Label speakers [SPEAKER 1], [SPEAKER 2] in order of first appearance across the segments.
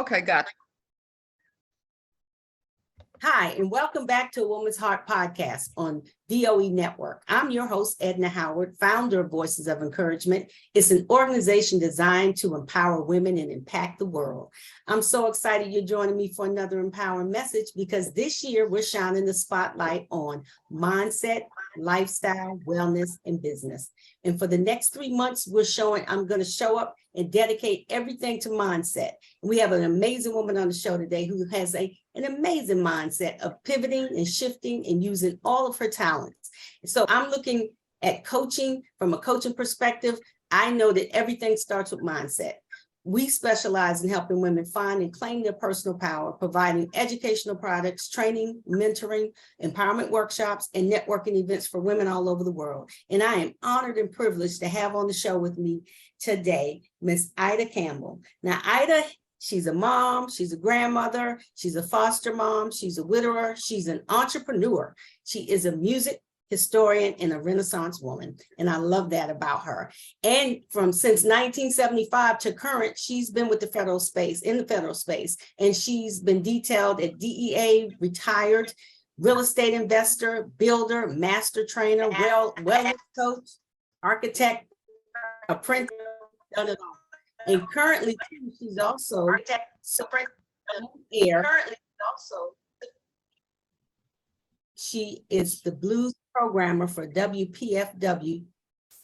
[SPEAKER 1] Okay, gotcha.
[SPEAKER 2] Hi, and welcome back to a Woman's Heart podcast on VOE Network. I'm your host, Edna Howard, founder of Voices of Encouragement. It's an organization designed to empower women and impact the world. I'm so excited you're joining me for another empowering message because this year we're shining the spotlight on mindset, lifestyle, wellness, and business. And for the next 3 months, I'm going to show up and dedicate everything to mindset. We have an amazing woman on the show today who has an amazing mindset of pivoting and shifting and using all of her talents. So I'm looking at coaching from a coaching perspective. I know that everything starts with mindset. We specialize in helping women find and claim their personal power, providing educational products, training, mentoring, empowerment workshops, and networking events for women all over the world. And I am honored and privileged to have on the show with me today, Miss Ida Campbell. Now, Ida, she's a mom, she's a grandmother, she's a foster mom, she's a widower, she's an entrepreneur. She is a music historian and a Renaissance woman. And I love that about her. And since 1975 to current, she's been with the federal space, and she's been detailed at DEA, retired, real estate investor, builder, master trainer, wellness coach, architect, apprentice, done it all. And currently, she's also she is the blues programmer for WPFW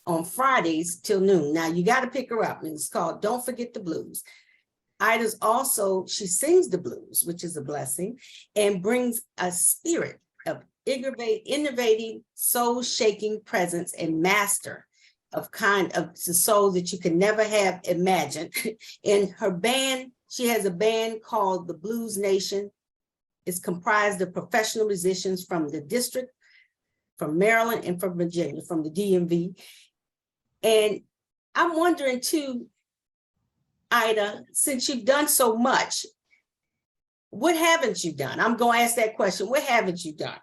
[SPEAKER 2] on Fridays till noon. Now you got to pick her up, and it's called Don't Forget the Blues. Ida's also, she sings the blues, which is a blessing, and brings a spirit of innovating, soul-shaking presence and master of the soul that you can never have imagined. In her band, she has a band called the Blues Nation. It's comprised of professional musicians from the district, from Maryland, and from Virginia, from the DMV. And I'm wondering too, Ida, since you've done so much, what haven't you done? I'm going to ask that question. What haven't you done?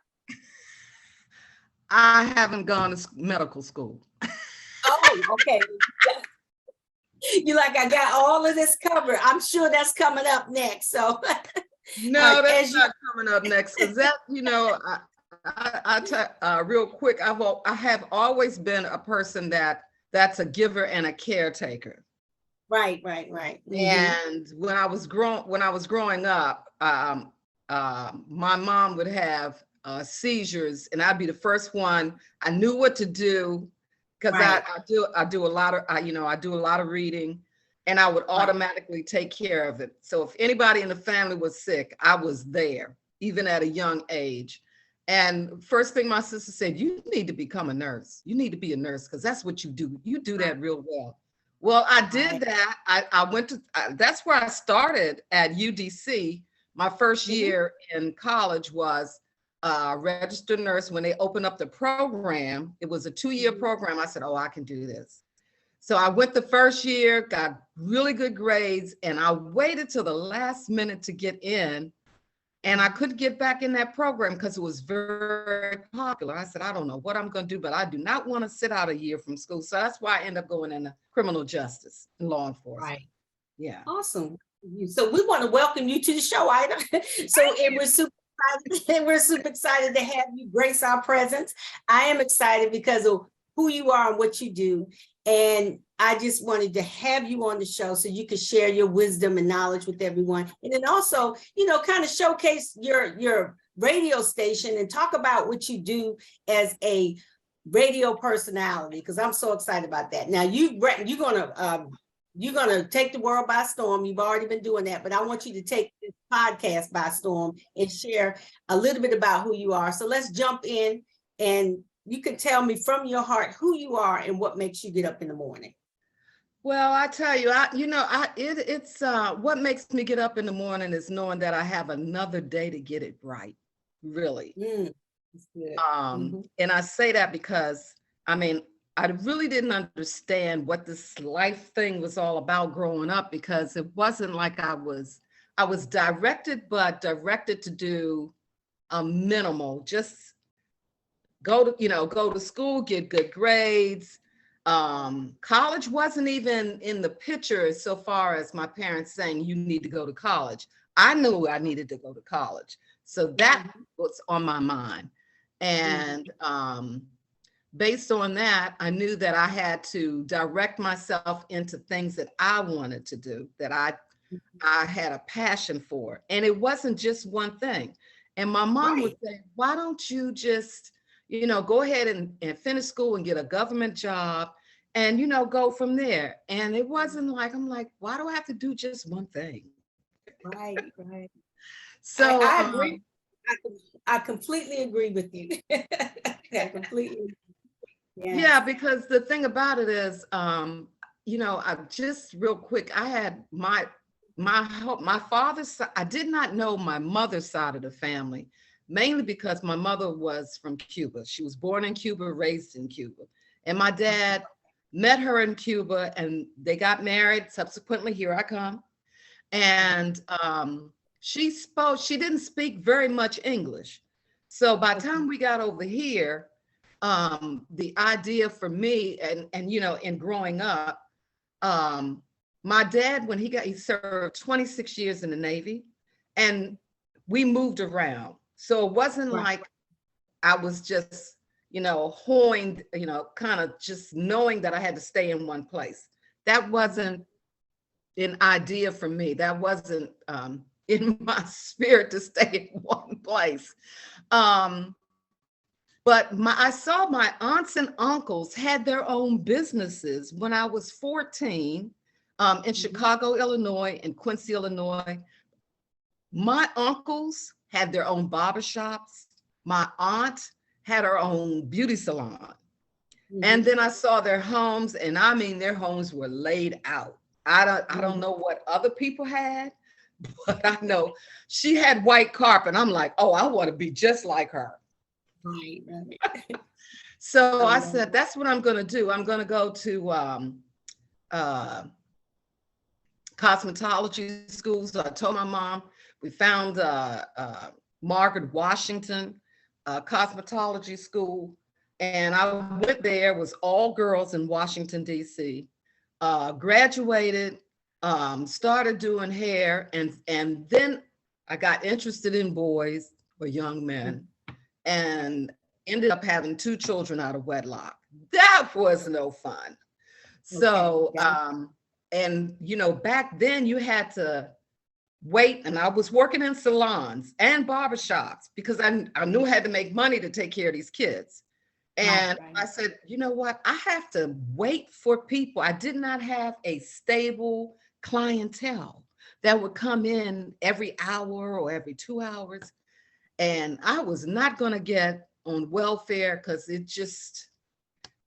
[SPEAKER 1] I haven't gone to medical school.
[SPEAKER 2] Oh, okay. You're like, I got all of this covered. I'm sure that's coming up next. So
[SPEAKER 1] no, that's not coming up next. Because that, real quick, I have always been a person that's a giver and a caretaker.
[SPEAKER 2] Right. Mm-hmm.
[SPEAKER 1] And when I was growing up, my mom would have seizures, and I'd be the first one. I knew what to do because I do a lot of reading, and I would automatically take care of it. So if anybody in the family was sick, I was there, even at a young age. And first thing my sister said, you need to become a nurse. You need to be a nurse because that's what you do. You do that real well. Well, I did that. I went to, that's where I started at UDC. My first year in college was a registered nurse. When they opened up the program, it was a 2-year program. I said, oh, I can do this. So I went the first year, got really good grades, and I waited till the last minute to get in. And I couldn't get back in that program because it was very popular. I said, I don't know what I'm going to do, but I do not want to sit out a year from school. So that's why I ended up going into criminal justice and law enforcement.
[SPEAKER 2] Right.
[SPEAKER 1] Yeah.
[SPEAKER 2] Awesome. So we want to welcome you to the show, Ida. We're super excited to have you grace our presence. I am excited because of who you are and what you do. And I just wanted to have you on the show so you could share your wisdom and knowledge with everyone. And then also, kind of showcase your radio station and talk about what you do as a radio personality, because I'm so excited about that. Now, you're gonna take the world by storm. You've already been doing that, but I want you to take this podcast by storm and share a little bit about who you are. So let's jump in, and you can tell me from your heart who you are and what makes you get up in the morning.
[SPEAKER 1] Well, I tell you, it's what makes me get up in the morning is knowing that I have another day to get it right, really.
[SPEAKER 2] That's good.
[SPEAKER 1] And I say that because, I really didn't understand what this life thing was all about growing up, because it wasn't like I was directed to do a minimal, just go to school, get good grades, College wasn't even in the picture so far as my parents saying you need to go to college. I knew I needed to go to college. So that was on my mind. And based on that, I knew that I had to direct myself into things that I wanted to do, that I had a passion for. And it wasn't just one thing. And my mom would say, why don't you just, go ahead and finish school and get a government job and, go from there. And it wasn't like, I'm like, why do I have to do just one thing?
[SPEAKER 2] Right.
[SPEAKER 1] So
[SPEAKER 2] I agree. I completely agree with you. I completely.
[SPEAKER 1] Yeah, because the thing about it is, I just real quick, I had my father's side. I did not know my mother's side of the family, mainly because my mother was from Cuba. She was born in Cuba, raised in Cuba. And my dad met her in Cuba and they got married. Subsequently, here I come. And she didn't speak very much English. So by the time we got over here, the idea for me and in growing up, my dad, when he served 26 years in the Navy and we moved around. So it wasn't like I was just, hoined, kind of just knowing that I had to stay in one place. That wasn't an idea for me. That wasn't in my spirit to stay in one place. But I saw my aunts and uncles had their own businesses when I was 14 in Chicago, Illinois, and Quincy, Illinois. My uncles had their own barbershops. My aunt had her own beauty salon. And then I saw their homes, and I mean, their homes were laid out. I don't know what other people had, but I know she had white carpet. I'm like, oh, I want to be just like her.
[SPEAKER 2] Right.
[SPEAKER 1] So I said, that's what I'm going to do. I'm going to go to cosmetology school. So I told my mom, we found Margaret Washington cosmetology school. And I went there, it was all girls in Washington, D.C., graduated, started doing hair. And then I got interested in boys or young men. And ended up having 2 children out of wedlock. That was no fun. So, and back then you had to wait, and I was working in salons and barbershops because I knew I had to make money to take care of these kids. And I said, you know what? I have to wait for people. I did not have a stable clientele that would come in every hour or every 2 hours. And I was not going to get on welfare because it just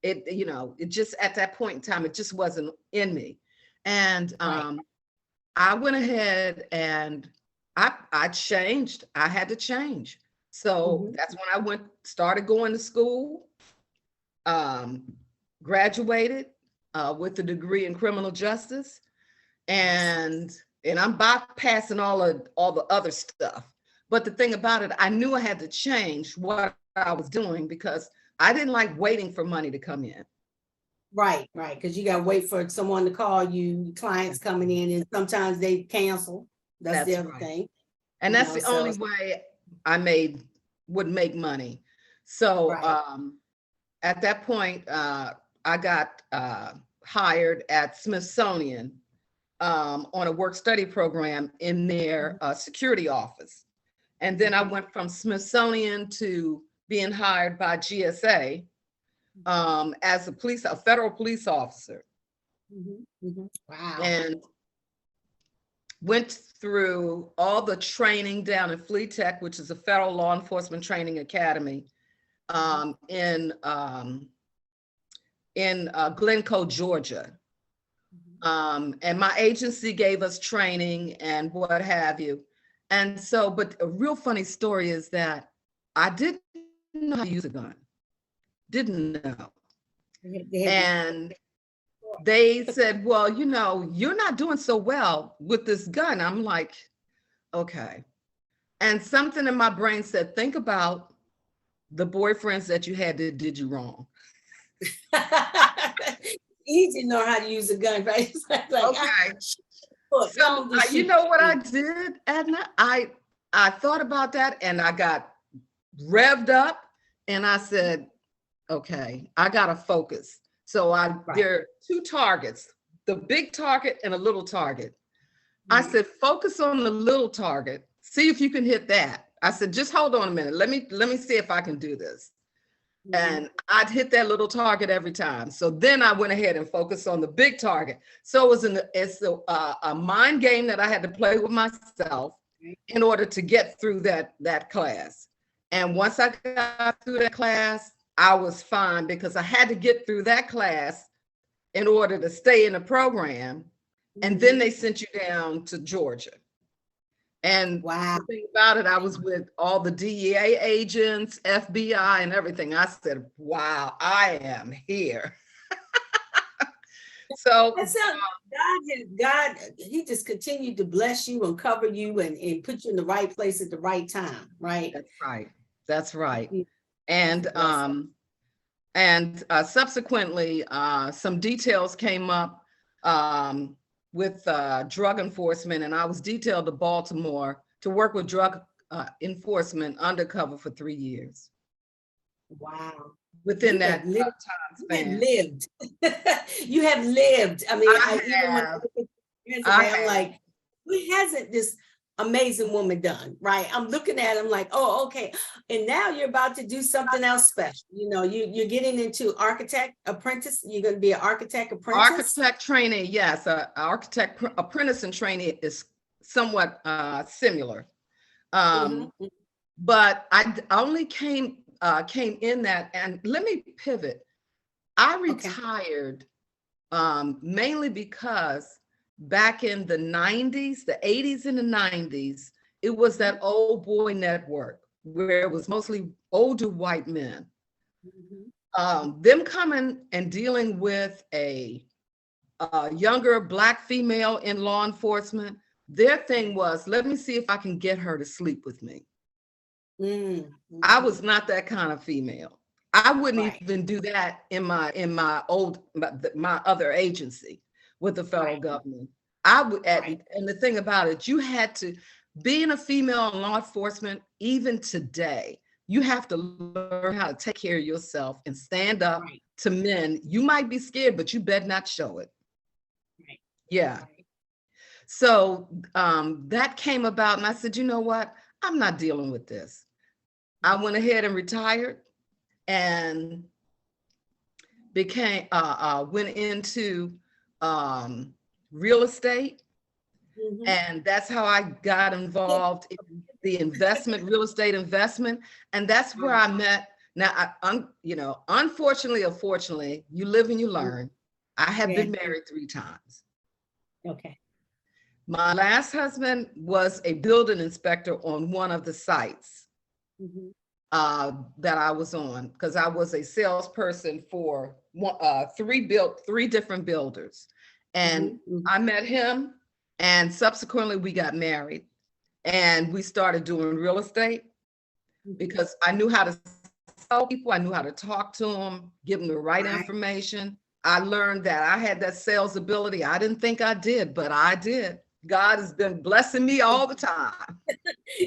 [SPEAKER 1] at that point in time, it just wasn't in me. And I went ahead and I changed. I had to change. So that's when I started going to school, graduated with a degree in criminal justice. And I'm bypassing all the other stuff. But the thing about it, I knew I had to change what I was doing because I didn't like waiting for money to come in.
[SPEAKER 2] Right. Because you got to wait for someone to call you, clients coming in, and sometimes they cancel. That's the other thing.
[SPEAKER 1] And that's the only way I would make money. So at that point, I got hired at Smithsonian on a work study program in their security office. And then I went from Smithsonian to being hired by GSA as a federal police officer.
[SPEAKER 2] Wow.
[SPEAKER 1] And went through all the training down in Flea Tech, which is a federal law enforcement training academy in Glencoe, Georgia. And my agency gave us training and what have you. And so, but a real funny story is that I didn't know how to use a gun. Didn't know. And they said, well, you're not doing so well with this gun. I'm like, okay. And something in my brain said, think about the boyfriends that you had that did you wrong.
[SPEAKER 2] Easy to know how to use a gun, right? It's like,
[SPEAKER 1] Okay. So you know what I did, Edna? I thought about that and I got revved up and I said, okay, I gotta focus. So there are two targets, the big target and a little target. I said, focus on the little target. See if you can hit that. I said, just hold on a minute. Let me see if I can do this. And I'd hit that little target every time. So then I went ahead and focused on the big target. So it's a mind game that I had to play with myself in order to get through that class. And once I got through that class, I was fine because I had to get through that class in order to stay in the program. And then they sent you down to Georgia. And the thing about it, I was with all the DEA agents, FBI, and everything. I said, wow, I am here. So
[SPEAKER 2] God, he just continued to bless you and cover you and put you in the right place at the right time, right?
[SPEAKER 1] That's right. That's right. And subsequently, some details came up with drug enforcement, and I was detailed to Baltimore to work with drug enforcement undercover for 3 years.
[SPEAKER 2] Wow.
[SPEAKER 1] Within that time span.
[SPEAKER 2] You have lived. I mean, I'm like, what hasn't this amazing woman done, right? I'm looking at him like, oh, okay. And now you're about to do something else special. You know, you're getting into architect apprentice. You're going to be an architect apprentice.
[SPEAKER 1] Architect trainee, yes. Architect apprentice and trainee is somewhat similar. But I only came in that, and let me pivot. I retired mainly because back in the 90s, the 80s and the 90s, it was that old boy network where it was mostly older white men. Them coming and dealing with a younger Black female in law enforcement, their thing was, let me see if I can get her to sleep with me. I was not that kind of female. I wouldn't even do that in my other agency with the federal government. I would, and the thing about it, you had to, being a female in law enforcement, even today, you have to learn how to take care of yourself and stand up to men. You might be scared, but you better not show it. Yeah. So that came about, and I said, you know what? I'm not dealing with this. I went ahead and retired and went into real estate. And that's how I got involved in the real estate investment. And that's where I met. Now, unfortunately or fortunately, you live and you learn. I have been married 3 times.
[SPEAKER 2] Okay.
[SPEAKER 1] My last husband was a building inspector on one of the sites that I was on, because I was a salesperson for 3 different builders. And I met him, and subsequently we got married, and we started doing real estate because I knew how to sell people. I knew how to talk to them, give them the right information. I learned that I had that sales ability. I didn't think I did, but I did. God has been blessing me all the time.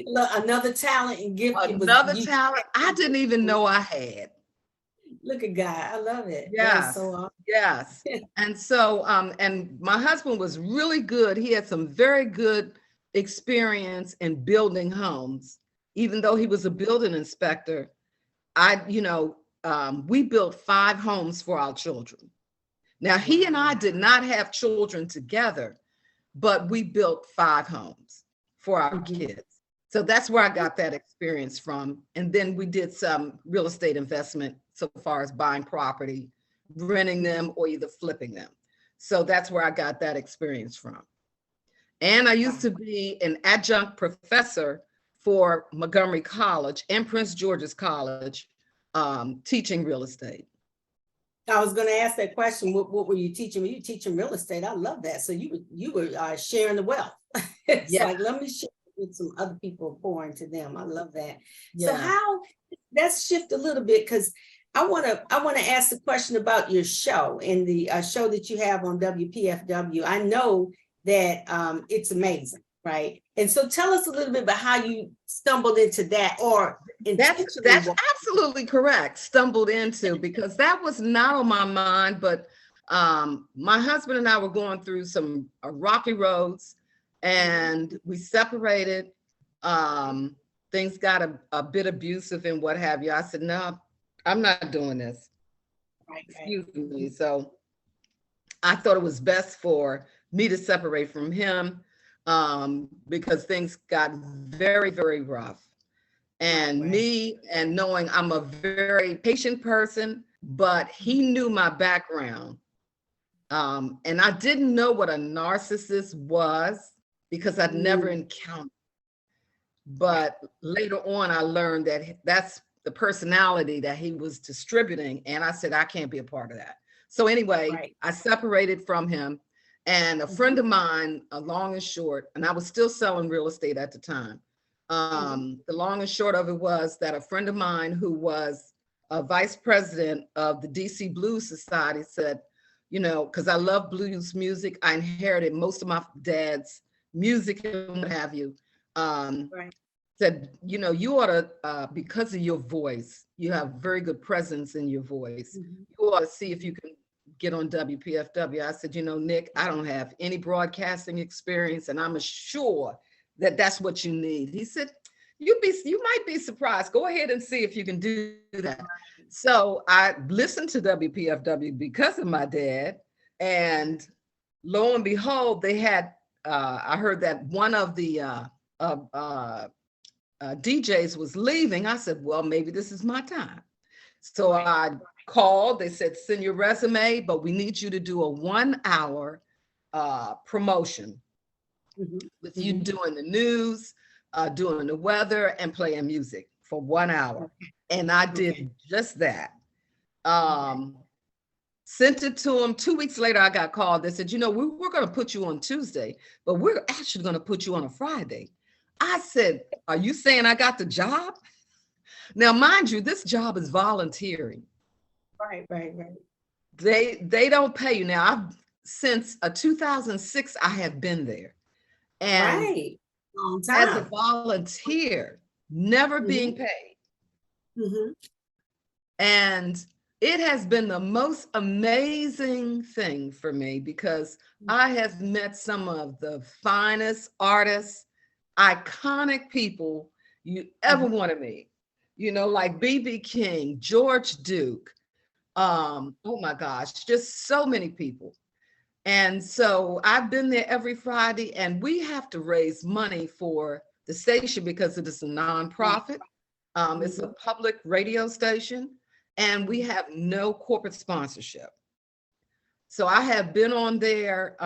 [SPEAKER 2] Another talent and gift.
[SPEAKER 1] Another talent I didn't even know I had.
[SPEAKER 2] Look at God. I love it.
[SPEAKER 1] Yes.
[SPEAKER 2] So awesome.
[SPEAKER 1] Yes. And so, and my husband was really good. He had some very good experience in building homes. Even though he was a building inspector, we built 5 homes for our children. Now, he and I did not have children together, but we built 5 homes for our kids. So that's where I got that experience from. And then we did some real estate investment so far as buying property, renting them, or either flipping them. So that's where I got that experience from. And I used to be an adjunct professor for Montgomery College and Prince George's College, teaching real estate.
[SPEAKER 2] I was going to ask that question. What were you teaching? Were you teaching real estate? I love that. So you were sharing the wealth. It's like, let me share with some other people, pour into them. I love that. Yeah. So let's shift a little bit, because I want to ask the question about your show and the show that you have on WPFW. I know that it's amazing, right? And so tell us a little bit about how you stumbled into that, or
[SPEAKER 1] That's absolutely correct. Stumbled into, because that was not on my mind, but my husband and I were going through some rocky roads, and we separated. Things got a bit abusive and what have you. I said, no, I'm not doing this.
[SPEAKER 2] Right.
[SPEAKER 1] Excuse me. So I thought it was best for me to separate from him, because things got very, very rough. And me, and knowing I'm a very patient person, but he knew my background. And I didn't know what a narcissist was because I'd never encountered. But later on, I learned that that's the personality that he was distributing. And I said, I can't be a part of that. So anyway, I separated from him. And a friend of mine, long and short, and I was still selling real estate at the time. The long and short of it was that a friend of mine who was a vice president of the DC Blues Society said, you know, because I love blues music, I inherited most of my dad's music and what have you. Said, you know, you ought to, because of your voice, you have very good presence in your voice. You ought to see if you can get on WPFW. I said, you know, Nick, I don't have any broadcasting experience, and I'm sure that that's what you need. He said, you might be surprised. Go ahead and see if you can do that. So I listened to WPFW because of my dad, and lo and behold, they had, I heard that one of the DJs was leaving. I said, well, maybe this is my time. So I called, they said, send your resume, but we need you to do a 1 hour promotion with you doing the news, doing the weather, and playing music for 1 hour. And I did just that. Sent it to them. 2 weeks later, I got called. They said, you know, we're going to put you on Tuesday, but we're actually going to put you on a Friday. I said, are you saying I got the job? Now, mind you, this job is volunteering.
[SPEAKER 2] Right.
[SPEAKER 1] They don't pay you. Now, since 2006, I have been there. And
[SPEAKER 2] long time.
[SPEAKER 1] as a volunteer, never being paid. And it has been the most amazing thing for me, because I have met some of the finest artists, iconic people you ever want to meet. You know, like B.B. King, George Duke. Oh my gosh, just so many people. And so I've been there every Friday, and we have to raise money for the station because it is a nonprofit. It's a public radio station, and we have no corporate sponsorship. So I have been on there,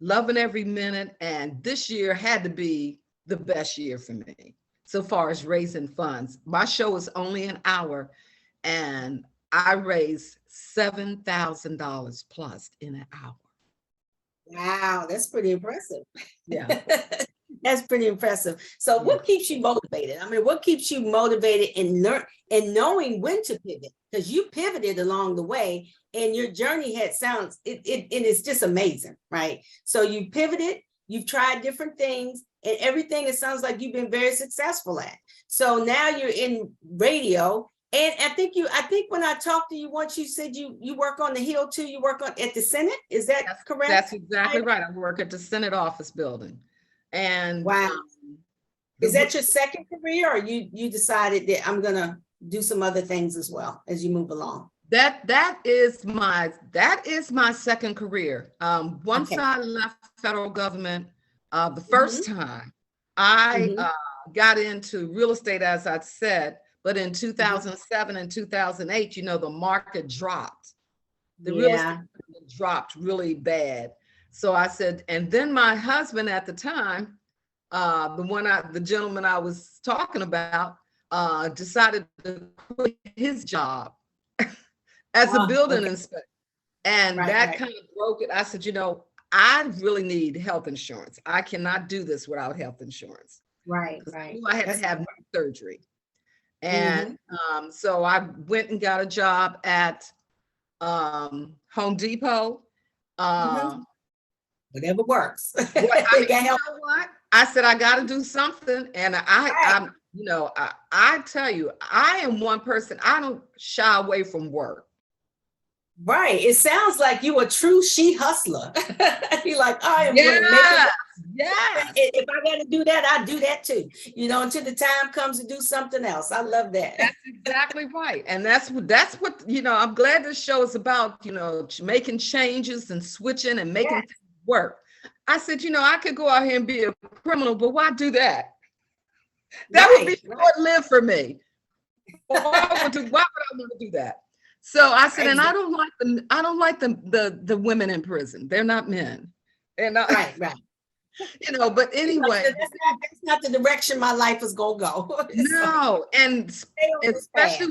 [SPEAKER 1] loving every minute. And this year had to be the best year for me so far as raising funds. My show is only an hour, and I raised $7,000 plus in an hour.
[SPEAKER 2] Wow, that's pretty impressive.
[SPEAKER 1] Yeah.
[SPEAKER 2] That's pretty impressive. So what keeps you motivated? I mean, what keeps you motivated and knowing when to pivot? Because you pivoted along the way, and your journey it is just amazing, right? So you pivoted, you've tried different things, and everything it sounds like you've been very successful at. So now you're in radio. And I think when I talked to you once, you said you work on the Hill too. You work at the Senate. Is that correct?
[SPEAKER 1] That's exactly right. I work at the Senate office building. And
[SPEAKER 2] wow. Is that your second career, or you decided that I'm gonna do some other things as well as you move along?
[SPEAKER 1] That is my second career. Once I left federal government, the first time I got into real estate, as I said. But in 2007 and 2008, you know, the market dropped. The real estate dropped really bad. So I said, and then my husband at the time, the gentleman I was talking about, decided to quit his job as a building inspector. And that kind of broke it. I said, you know, I really need health insurance. I cannot do this without health insurance.
[SPEAKER 2] Right.
[SPEAKER 1] I had to have surgery. And so I went and got a job at Home Depot.
[SPEAKER 2] Whatever works.
[SPEAKER 1] You know what? I said, I got to do something. And I'm, you know, I tell you, I am one person, I don't shy away from work.
[SPEAKER 2] Right. It sounds like you a true she hustler. You're like, I am going to make it.
[SPEAKER 1] Yeah.
[SPEAKER 2] If I got to do that, I do that too. You know, until the time comes to do something else. I love that.
[SPEAKER 1] That's exactly right. And that's what, you know, I'm glad this show is about, you know, making changes and switching and making things work. I said, you know, I could go out here and be a criminal, but why do that? That would be short-lived for me. Why would I want to do that? So I said, and I don't like the women in prison. They're not men. And
[SPEAKER 2] right.
[SPEAKER 1] You know, but anyway,
[SPEAKER 2] that's not the direction my life is gonna go.
[SPEAKER 1] No, and especially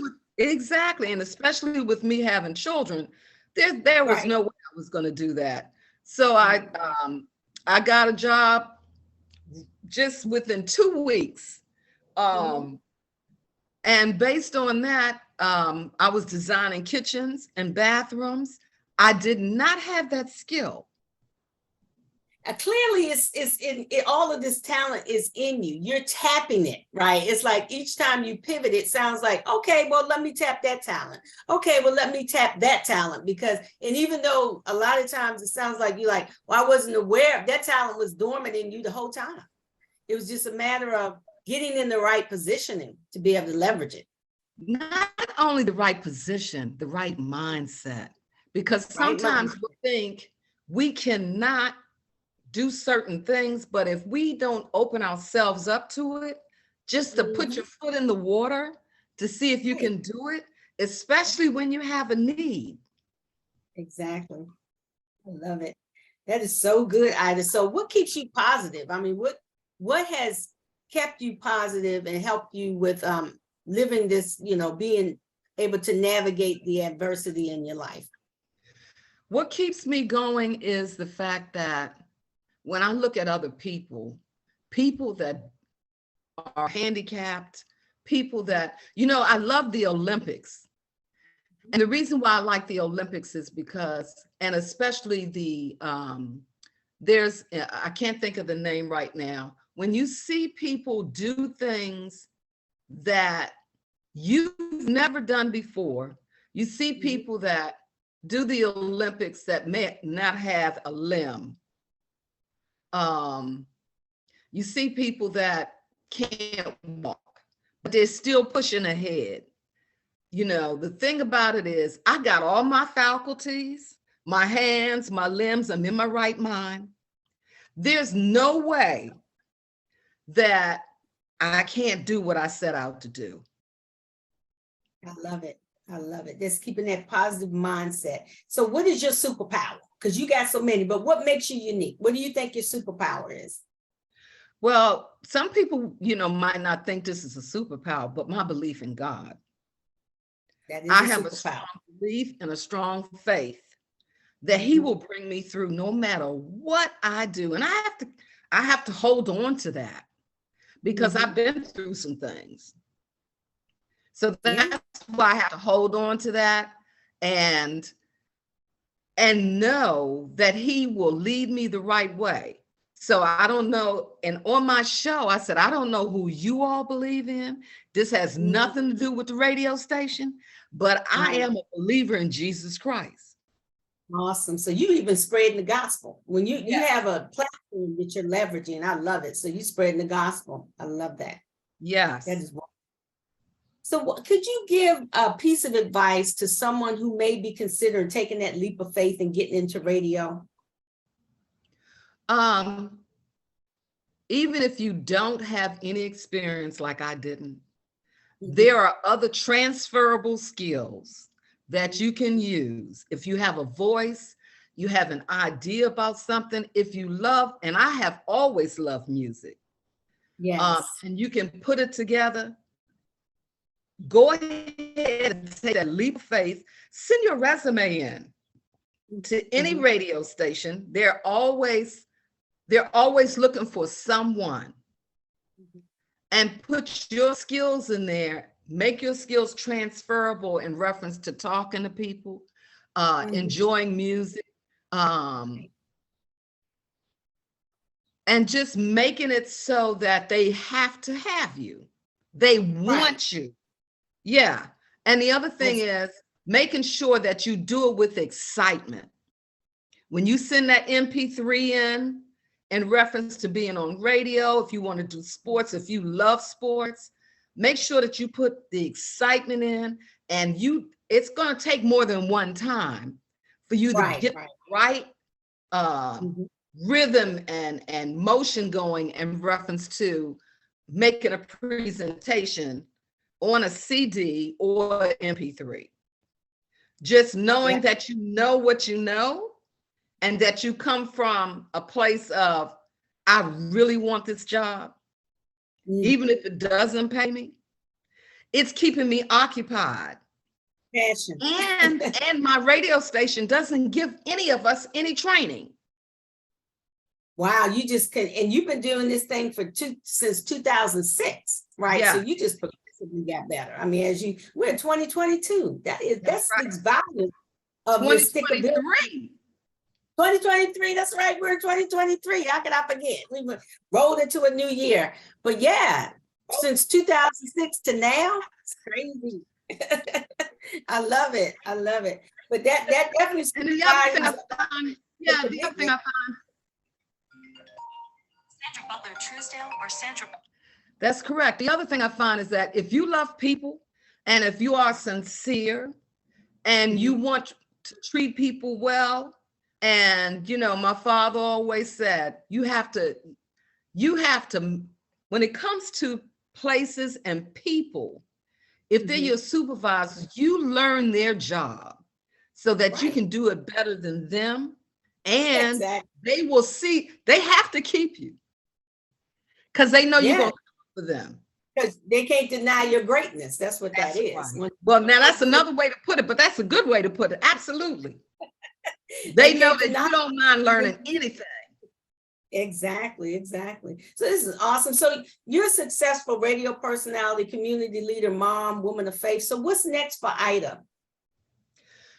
[SPEAKER 1] with me having children, there was no way I was going to do that. So I got a job just within 2 weeks, and based on that, I was designing kitchens and bathrooms. I did not have that skill.
[SPEAKER 2] Clearly, it's in all of this talent is in you. You're tapping it, right? It's like each time you pivot, it sounds like, okay, well, let me tap that talent. Okay, well, let me tap that talent. Because, and even though a lot of times it sounds like you're like, well, I wasn't aware of that talent was dormant in you the whole time. It was just a matter of getting in the right positioning to be able to leverage it.
[SPEAKER 1] Not only the right position, the right mindset. Because sometimes we think we cannot do certain things, but if we don't open ourselves up to it, just to put your foot in the water to see if you can do it, especially when you have a need.
[SPEAKER 2] Exactly. I love it. That is so good, Ida. So what keeps you positive? I mean, what has kept you positive and helped you with living this, you know, being able to navigate the adversity in your life?
[SPEAKER 1] What keeps me going is the fact that when I look at other people that are handicapped, people that, you know, I love the Olympics. And the reason why I like the Olympics is because, and especially there's, I can't think of the name right now, when you see people do things that you've never done before, you see people that do the Olympics that may not have a limb. You see people that can't walk, but they're still pushing ahead. You know, the thing about it is I got all my faculties, my hands, my limbs, I'm in my right mind. There's no way that I can't do what I set out to do.
[SPEAKER 2] I love it. I love it. Just keeping that positive mindset. So what is your superpower? Because you got so many, but what makes you unique? What do you think your superpower is?
[SPEAKER 1] Well, some people, you know, might not think this is a superpower, but my belief in God.
[SPEAKER 2] That is
[SPEAKER 1] I have a strong belief and a strong faith that He will bring me through no matter what I do. And I have to hold on to that because I've been through some things. So that's why I have to hold on to that and know that He will lead me the right way. So I don't know. And on my show, I said, I don't know who you all believe in. This has nothing to do with the radio station, but I am a believer in Jesus Christ.
[SPEAKER 2] Awesome. So you even spreading the gospel. When you have a platform that you're leveraging, I love it. So you spreading the gospel. I love that.
[SPEAKER 1] Yes.
[SPEAKER 2] That is wonderful. So could you give a piece of advice to someone who may be considering taking that leap of faith and getting into radio?
[SPEAKER 1] Even if you don't have any experience like I didn't, there are other transferable skills that you can use. If you have a voice, you have an idea about something, if you love, and I have always loved music.
[SPEAKER 2] Yes.
[SPEAKER 1] And you can put it together. Go ahead and take that leap of faith. Send your resume in to any radio station. They're always looking for someone. And put your skills in there. make your skills transferable in reference to talking to people, enjoying music, and just making it so that they have to have you. They want you. Yeah. And the other thing is making sure that you do it with excitement. When you send that MP3 in reference to being on radio, if you want to do sports, if you love sports, make sure that you put the excitement in, and it's going to take more than one time for you to get the right rhythm and motion going in reference to making a presentation on a CD or MP3. Just knowing that you know what you know, and that you come from a place of, I really want this job, even if it doesn't pay me. It's keeping me occupied.
[SPEAKER 2] Passion.
[SPEAKER 1] And my radio station doesn't give any of us any training.
[SPEAKER 2] Wow, you just can, and you've been doing this thing since 2006, right?
[SPEAKER 1] Yeah.
[SPEAKER 2] So you just progressively got better. I mean, we're in 2022. That speaks volumes of your stickability. 2023, that's right. We're in 2023. How could I forget? We rolled into a new year. But yeah, since 2006 to now, it's crazy. I love it. But that definitely.
[SPEAKER 1] And the other thing I found.
[SPEAKER 3] Sandra Butler Truesdale or Sandra.
[SPEAKER 1] That's correct. The other thing I find is that if you love people, and if you are sincere, and you want to treat people well, and my father always said, you have to, when it comes to places and people, if they're your supervisors, you learn their job so that you can do it better than them. And they will see, they have to keep you because they know you're going to come for them.
[SPEAKER 2] Because they can't deny your greatness. That's what that is.
[SPEAKER 1] Right. Well, now that's another way to put it, but that's a good way to put it. Absolutely. They know that you don't mind learning anything.
[SPEAKER 2] Exactly. So this is awesome. So you're a successful radio personality, community leader, mom, woman of faith. So what's next for Ida?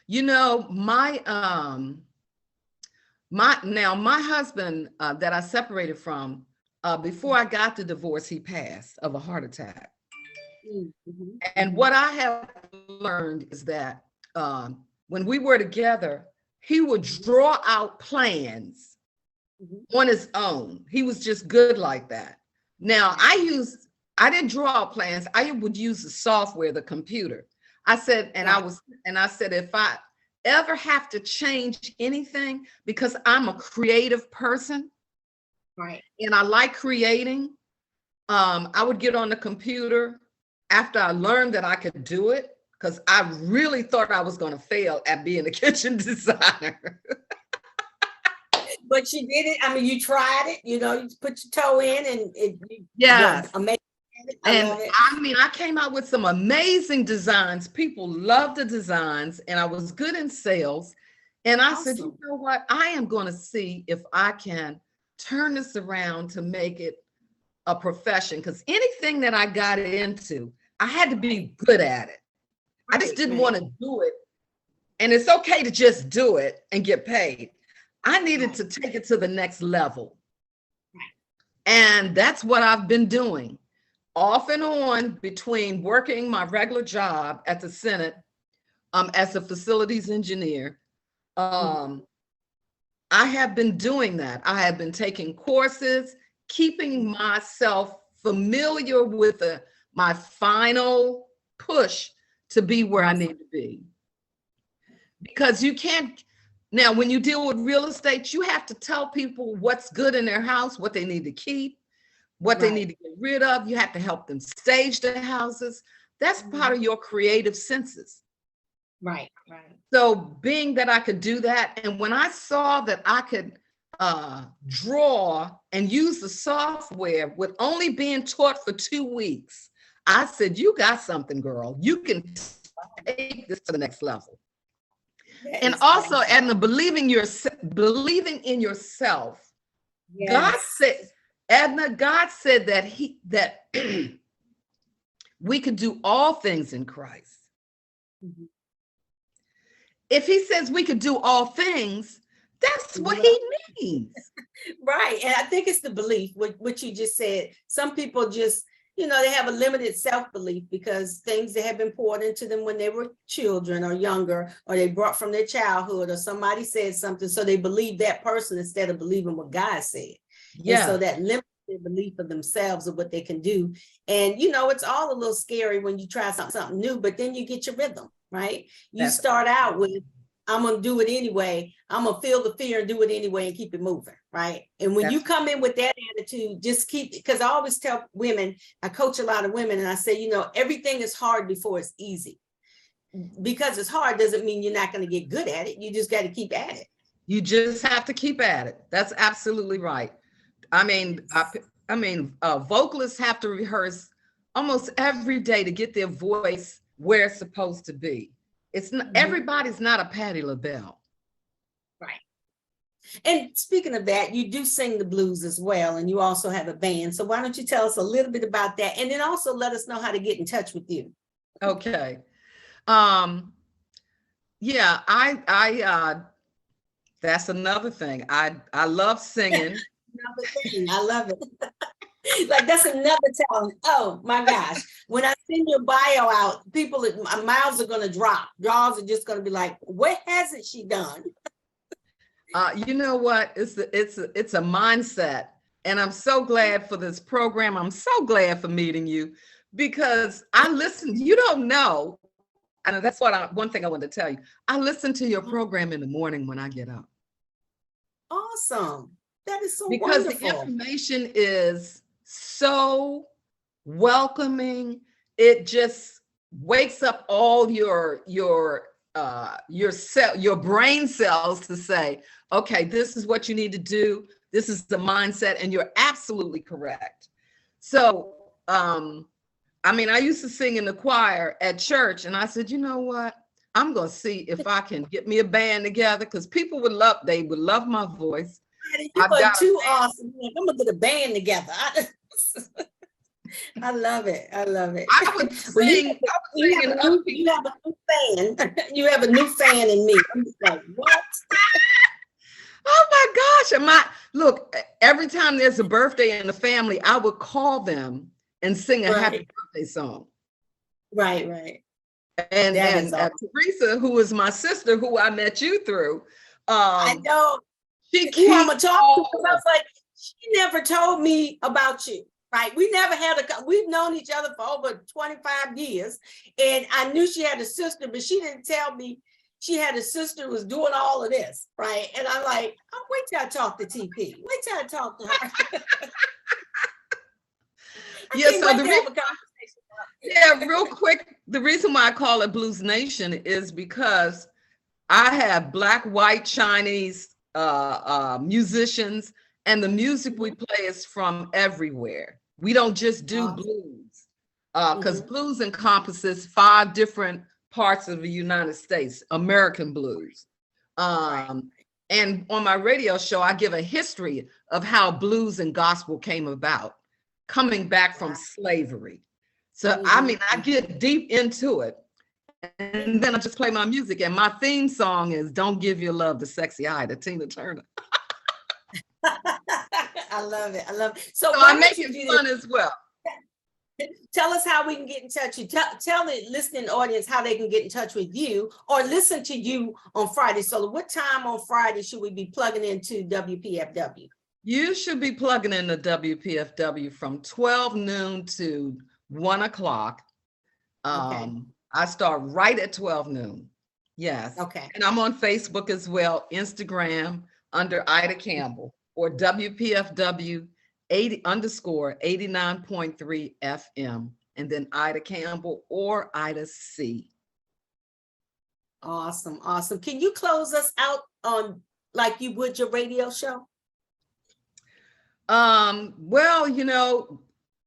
[SPEAKER 1] My husband that I separated from, before I got the divorce, he passed of a heart attack. And what I have learned is that when we were together, he would draw out plans on his own. He was just good like that. Now I didn't draw out plans. I would use the software, the computer. I said, if I ever have to change anything, because I'm a creative person,
[SPEAKER 2] right,
[SPEAKER 1] and I like creating, I would get on the computer after I learned that I could do it, because I really thought I was going to fail at being a kitchen designer.
[SPEAKER 2] But you did it. I mean, you tried it, you put your toe in, and amazing.
[SPEAKER 1] I came out with some amazing designs. People loved the designs, and I was good in sales. And I said, you know what? I am going to see if I can turn this around to make it a profession, because anything that I got into, I had to be good at it. I just didn't want to do it. And it's okay to just do it and get paid. I needed to take it to the next level. And that's what I've been doing off and on between working my regular job at the Senate as a facilities engineer. I have been doing that. I have been taking courses, keeping myself familiar with my final push to be where I need to be. Because you can't, now when you deal with real estate, you have to tell people what's good in their house, what they need to keep, what they need to get rid of. You have to help them stage their houses. That's part of your creative senses.
[SPEAKER 2] Right.
[SPEAKER 1] So being that I could do that, and when I saw that I could draw and use the software with only being taught for 2 weeks, I said, you got something, girl. You can take this to the next level. And also, Edna, believing in yourself. Yes. God said that we could do all things in Christ.
[SPEAKER 2] Mhm.
[SPEAKER 1] If he says we could do all things, that's what he means.
[SPEAKER 2] Right. And I think it's the belief, what you just said. Some people just, they have a limited self-belief because things that have been poured into them when they were children or younger, or they brought from their childhood, or somebody said something, so they believe that person instead of believing what God said. Yeah. And so that limited belief of themselves of what they can do. And, it's all a little scary when you try something new, but then you get your rhythm, right? You start out with, I'm going to do it anyway. I'm going to feel the fear and do it anyway and keep it moving, right? And when you come in with that attitude, just keep, because I always tell women, I coach a lot of women, and I say, everything is hard before it's easy. Because it's hard doesn't mean you're not going to get good at it. You just got to keep at it.
[SPEAKER 1] You just have to keep at it. That's absolutely right. I mean, vocalists have to rehearse almost every day to get their voice where it's supposed to be. It's not, everybody's not a Patti LaBelle.
[SPEAKER 2] Right. And speaking of that, you do sing the blues as well, and you also have a band. So why don't you tell us a little bit about that, and then also let us know how to get in touch with you.
[SPEAKER 1] Okay. Yeah, I that's another thing. I love singing.
[SPEAKER 2] Another thing. I love it. Like, that's another talent. Oh my gosh. When I send your bio out, people, mouths are going to drop. Jaws are just going to be like, what hasn't she done?
[SPEAKER 1] You know what? It's a mindset. And I'm so glad for this program. I'm so glad for meeting you, because I listen, you don't know. And that's one thing I want to tell you. I listen to your program in the morning when I get up.
[SPEAKER 2] Awesome. That is so
[SPEAKER 1] because
[SPEAKER 2] wonderful.
[SPEAKER 1] The information is so welcoming. It just wakes up all your brain cells to say, okay, this is what you need to do. This is the mindset, and you're absolutely correct. So, I used to sing in the choir at church, and I said, you know what? I'm going to see if I can get me a band together, because people would love my voice.
[SPEAKER 2] You are too awesome. I'm going to get a band together. I love it. I love it.
[SPEAKER 1] I would sing.
[SPEAKER 2] You have a new fan. You have a new fan in me. I'm just like, what?
[SPEAKER 1] Oh my gosh. Look, every time there's a birthday in the family, I would call them and sing a happy birthday song.
[SPEAKER 2] Right.
[SPEAKER 1] And Teresa, who is my sister, who I met you through.
[SPEAKER 2] I know.
[SPEAKER 1] She
[SPEAKER 2] I'm gonna talk to her. I was like, she never told me about you. Right. We've known each other for over 25 years. And I knew she had a sister, but she didn't tell me she had a sister who was doing all of this. Right. And I'm like, oh, wait till I talk to TP. Wait till I talk to her.
[SPEAKER 1] Real quick. The reason why I call it Blues Nation is because I have Black, white, Chinese musicians, and the music we play is from everywhere. We don't just do blues, because blues encompasses 5 different parts of the United States, American blues. And on my radio show, I give a history of how blues and gospel came about, coming back from slavery. So, I get deep into it, and then I just play my music. And my theme song is Don't Give Your Love to Sexy Ida, Tina Turner.
[SPEAKER 2] I love it. So
[SPEAKER 1] I make it fun as well.
[SPEAKER 2] Tell us how we can get in touch. Tell the listening audience how they can get in touch with you or listen to you on Friday. So what time on Friday should we be plugging into WPFW?
[SPEAKER 1] You should be plugging into WPFW from 12 noon to 1 o'clock. I start right at 12 noon. Yes.
[SPEAKER 2] Okay.
[SPEAKER 1] And I'm on Facebook as well, Instagram under Ida Campbell, or WPFW _89.3 FM, and then Ida Campbell or Ida C.
[SPEAKER 2] Awesome. Can you close us out on like you would your radio show?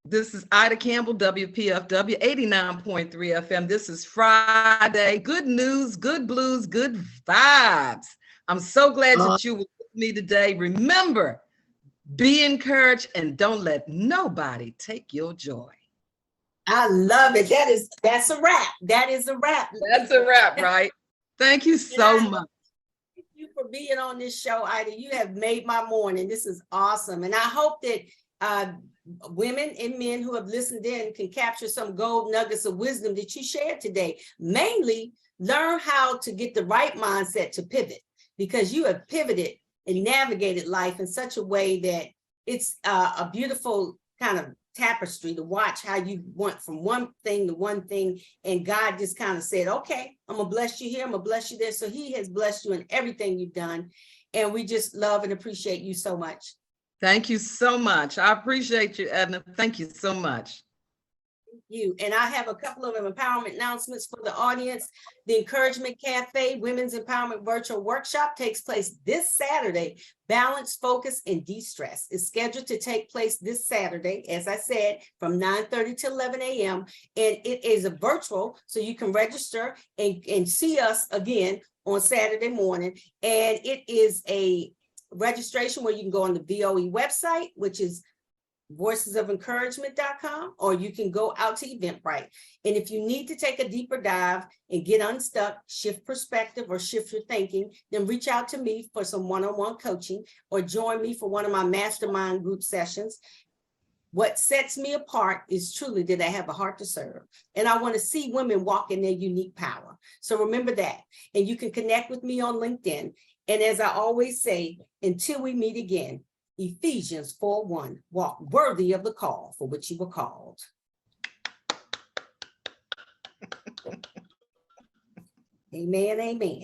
[SPEAKER 1] This is Ida Campbell, WPFW 89.3 FM. This is Friday. Good news, good blues, good vibes. I'm so glad that you were with me today. Remember, be encouraged and don't let nobody take your joy.
[SPEAKER 2] I love it. That's a wrap. That is a wrap.
[SPEAKER 1] That's a wrap, right? Thank you so much.
[SPEAKER 2] Thank you for being on this show, Ida. You have made my morning. This is awesome. And I hope that women and men who have listened in can capture some gold nuggets of wisdom that you shared today. Mainly, learn how to get the right mindset to pivot, because you have pivoted and navigated life in such a way that it's a beautiful kind of tapestry to watch how you went from one thing to one thing, and God just kind of said, okay, I'm gonna bless you here, I'm gonna bless you there. So he has blessed you in everything you've done, and we just love and appreciate you so much.
[SPEAKER 1] Thank you so much. I appreciate you, Edna. Thank you so much.
[SPEAKER 2] You. And I have a couple of empowerment announcements for the audience. The Encouragement Cafe Women's Empowerment Virtual Workshop takes place this Saturday. Balance, Focus, and De-Stress is scheduled to take place this Saturday, as I said, from 9:30 to 11 a.m. And it is a virtual, so you can register and see us again on Saturday morning. And it is a registration where you can go on the VOE website, which is voicesoфencouragement.com, or you can go out to Eventbrite. And if you need to take a deeper dive and get unstuck, shift perspective, or shift your thinking, then reach out to me for some one-on-one coaching, or join me for one of my mastermind group sessions. What sets me apart is truly that I have a heart to serve, and I want to see women walk in their unique power. So remember that, and you can connect with me on LinkedIn. And as I always say, until we meet again, Ephesians 4:1, walk worthy of the call for which you were called. Amen, amen.